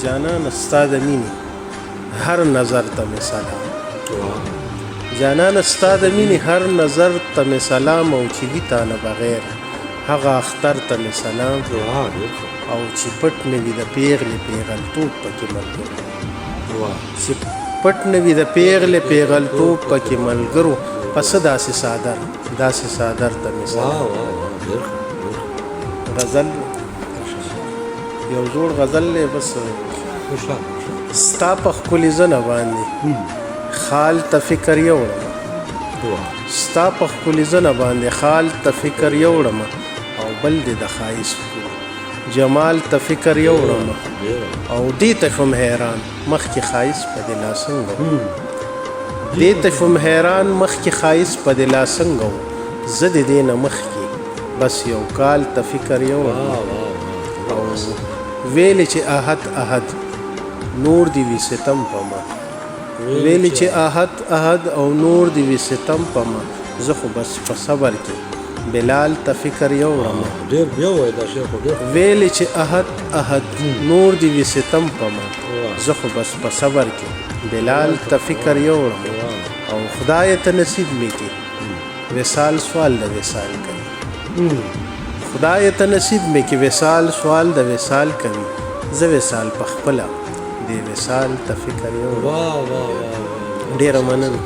جانان ستا د مینې هر نظر ته مې سلام جانان ستا د مینې هر نظر ته مې سلام او چې وي تا نه بغیر هغه اختر ته مې سلام او چې پټ نه وي د پیغلې پیغلتوب پکې ملګرو چې پټ نه وي د پیغلې پیغلتوب پکې ملګرو پس داسې صادر ته مې سلام غزل یو زوړ غزل دی بس ستا په ښکلې زنه باندې خال ته فکر یوړم ستا په ښکلې زنه باندې خال ته فکر یوړم او بل دې د ښایست جمال ته فکر یوړم او دې ته شوم حیران مخکې ښایست په دې لا څنګه دې ته شوم حیران مخکې ښایست په دې لا څنګه زه د دې نه مخکې بس یو کال ته فکر یوړم او ویلې چې احد نور دی وی ستم پما ویلې چې احد او نور دی وی ستم پما زه خو بس په صبر کې بلال ته فکر یوړم ویلې چې احد نور دی وی ستم پما زه خو بس په صبر کې بلال ته فکر یوړم او خدای ته نصیب می کې وصال سوال د وصال کوي خدای ته نصیب می کې وصال سوال د وصال کوي زه وصال په خپله دې وصال ته فکر یوړم ډېره مننه